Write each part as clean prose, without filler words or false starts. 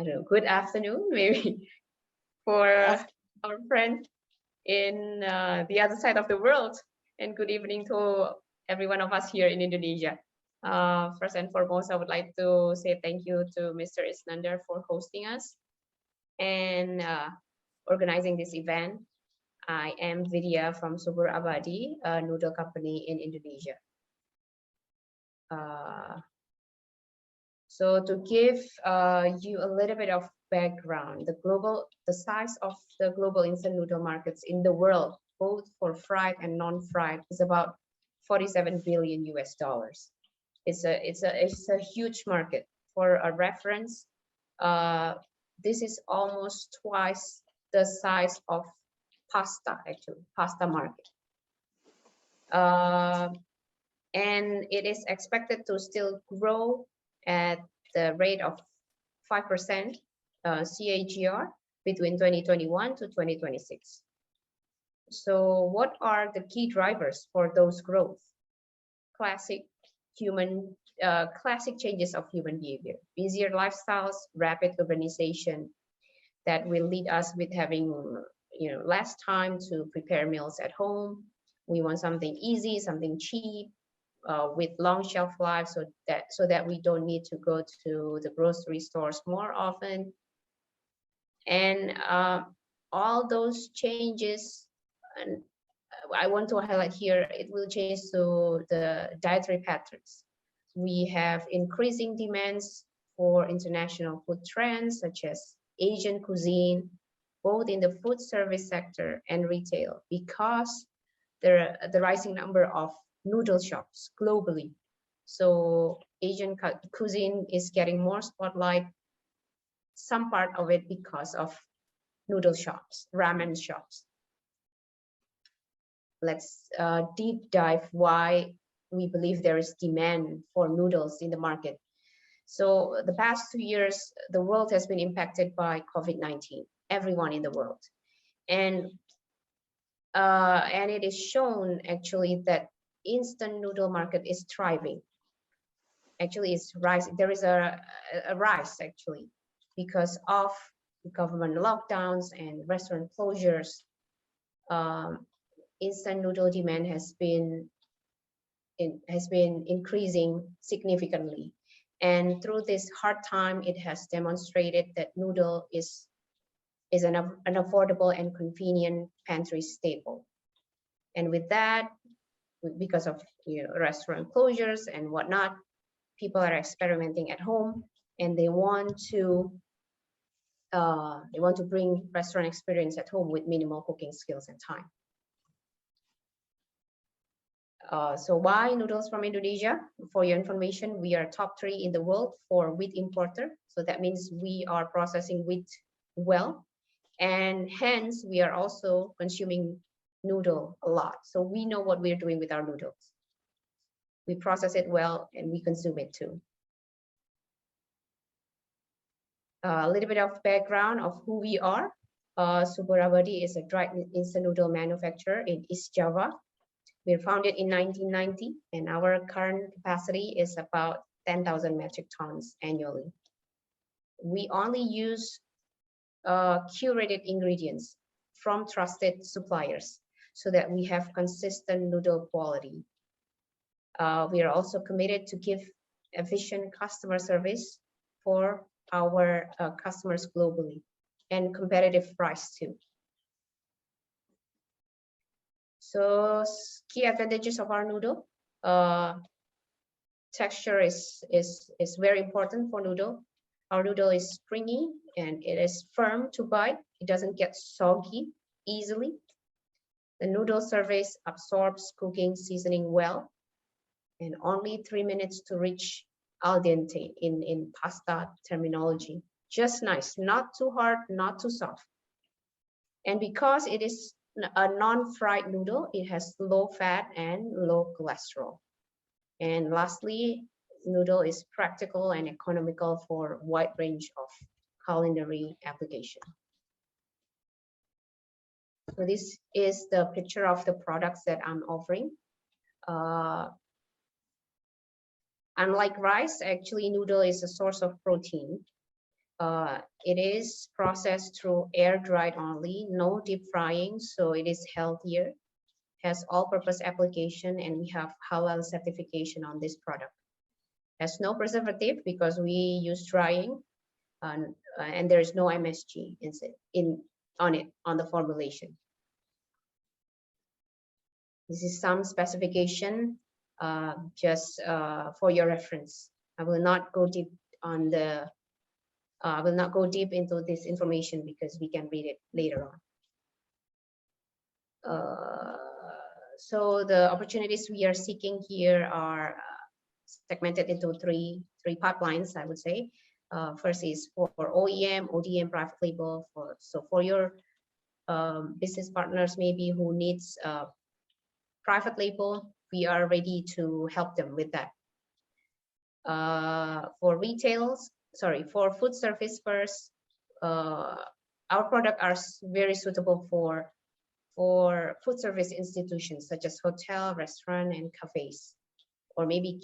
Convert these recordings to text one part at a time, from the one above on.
I don't know, good afternoon, maybe for our friends in the other side of the world, and good evening to every one of us here in Indonesia. First and foremost, I would like to say thank you to Mr. Isnander for hosting us and organizing this event. I am Vidya from Subur Abadi, a noodle company in Indonesia. So to give you a little bit of background, the size of the global instant noodle markets in the world, both for fried and non-fried, is about 47 billion US dollars. It's a huge market. For a reference, this is almost twice the size of pasta market. And it is expected to still grow at the rate of 5% CAGR between 2021 to 2026. So what are the key drivers for those growth? Classic changes of human behavior, busier lifestyles, rapid urbanization that will lead us with having less time to prepare meals at home. We want something easy, something cheap, with long shelf life, so that we don't need to go to the grocery stores more often. And all those changes, and I want to highlight here, it will change to the dietary patterns. We have increasing demands for international food trends such as Asian cuisine, both in the food service sector and retail, because the rising number of noodle shops globally. So Asian cuisine is getting more spotlight, some part of it because of noodle shops, ramen shops. Let's deep dive why we believe there is demand for noodles in the market. So the past 2 years, the world has been impacted by COVID-19, everyone in the world. And it is shown actually that instant noodle market is thriving. Actually, it's rising. There is a rise actually because of government lockdowns and restaurant closures. Instant noodle demand has been increasing significantly, and through this hard time, it has demonstrated that noodle is an affordable and convenient pantry staple. And with that, because of restaurant closures and whatnot, people are experimenting at home, and they want to bring restaurant experience at home with minimal cooking skills and time. So why noodles from Indonesia? For your information, we are top 3 in the world for wheat importer. So that means we are processing wheat well, and hence we are also consuming noodle a lot. So we know what we're doing with our noodles. We process it well and we consume it too. A little bit of background of who we are. Subur Abadi is a dried instant noodle manufacturer in East Java. We were founded in 1990, and our current capacity is about 10,000 metric tons annually. We only use curated ingredients from trusted suppliers so that we have consistent noodle quality. We are also committed to give efficient customer service for our customers globally, and competitive price too. So key advantages of our noodle. Texture is very important for noodle. Our noodle is springy and it is firm to bite. It doesn't get soggy easily. The noodle surface absorbs cooking seasoning well, and only 3 minutes to reach al dente in pasta terminology. Just nice, not too hard, not too soft. And because it is a non-fried noodle, it has low fat and low cholesterol. And lastly, noodle is practical and economical for a wide range of culinary application. So this is the picture of the products that I'm offering. Unlike rice, actually noodle is a source of protein. It is processed through air dried only, no deep frying, so it is healthier, has all-purpose application, and we have halal certification on this product. Has no preservative because we use drying, and there is no MSG on the formulation. This is some specification just for your reference. I will not go deep on the I will not go deep into this information because we can read it later on. So the opportunities we are seeking here are segmented into three pipelines, I would say. First is for OEM, ODM, private label. For your business partners maybe who needs private label, we are ready to help them with that. For food service first, our products are very suitable for food service institutions such as hotel, restaurant, and cafes, or maybe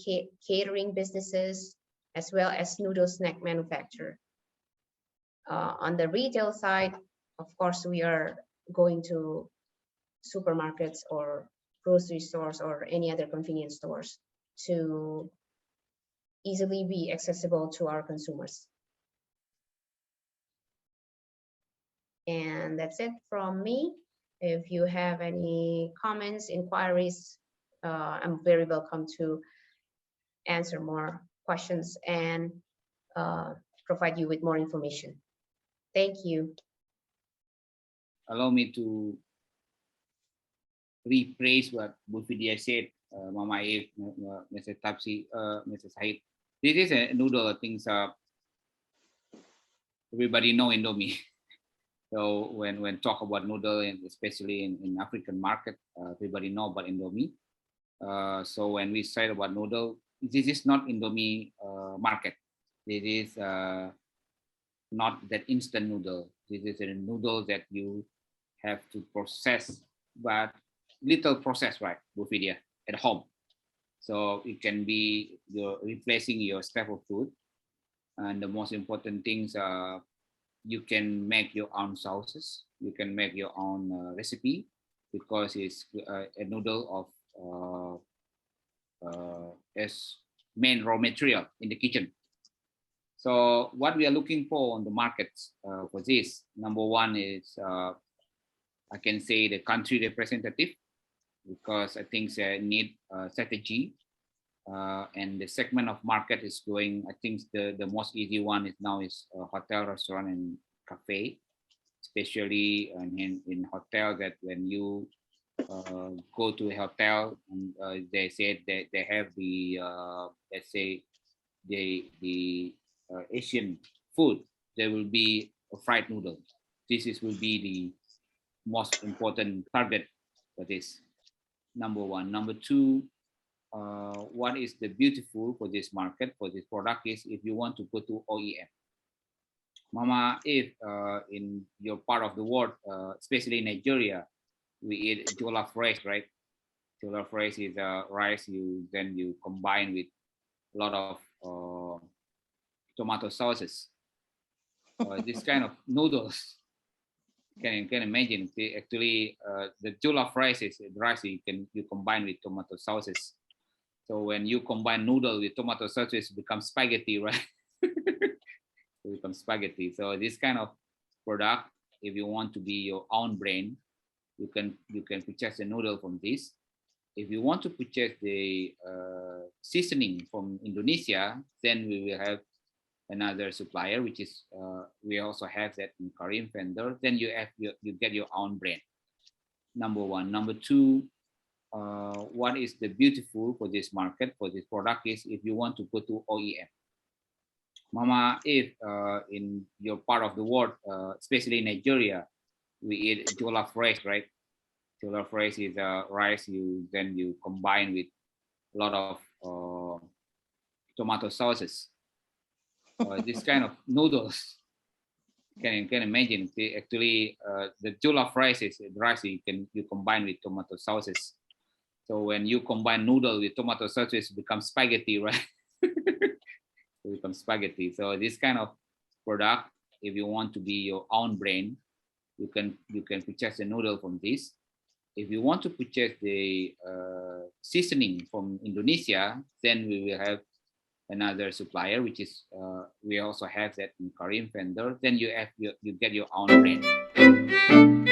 catering businesses, as well as noodle snack manufacturer. On the retail side, of course, we are going to supermarkets or grocery stores or any other convenience stores to easily be accessible to our consumers. And that's it from me. If you have any comments, inquiries, I'm very welcome to answer more questions and provide you with more information. Thank you. Allow me to rephrase what Bu Vidya said, Mama Eve, Mr. Tapsi, Mr. Said. This is a noodle, I think everybody know Indomie. So when talk about noodle, and especially in African market, everybody know about Indomie. So when we say about noodle, this is not Indomie market. This is not that instant noodle. This is a noodle that you have to process, but little process, right, Bu Vidya, at home. So it can be replacing your staple food. And the most important things are you can make your own sauces. You can make your own recipe because it's a noodle of as main raw material in the kitchen. So what we are looking for on the markets for this, number one is I can say the country representative, because I think they need strategy. And the segment of market is going, I think the most easy one is now is hotel, restaurant, and cafe, especially in hotel, that when you go to a hotel and they said that they have the, let's say, the Asian food, there will be a fried noodle. Will be the most important target for this, number one. Number two, what is the beautiful for this market, for this product is if you want to go to OEM. Mama, if in your part of the world, especially in Nigeria, we eat jollof rice, right? Jollof rice is rice then you combine with a lot of tomato sauces. This kind of noodles, can imagine. Actually, the jollof rice is rice you combine with tomato sauces. So when you combine noodle with tomato sauces, it becomes spaghetti, right? It becomes spaghetti. So this kind of product, if you want to be your own brand, you can purchase the noodle from this. If you want to purchase the seasoning from Indonesia, then we will have another supplier, which is we also have that in Kareem Vendor. Then you get your own brand. Number one. Number two, what is the beautiful for this market, for this product is if you want to go to OEM. Mama, if in your part of the world, especially in Nigeria, we eat jollof rice, right? Jollof rice is rice then you combine with a lot of tomato sauces. This kind of noodles, can imagine. Actually, the jollof rice is rice you combine with tomato sauces. So when you combine noodle with tomato sauces, it becomes spaghetti, right? It becomes spaghetti. So this kind of product, if you want to be your own brand, you can purchase the noodle from this. If you want to purchase the seasoning from Indonesia, then we will have another supplier, which is we also have that in Kareem Vendor. Then you get your own brand.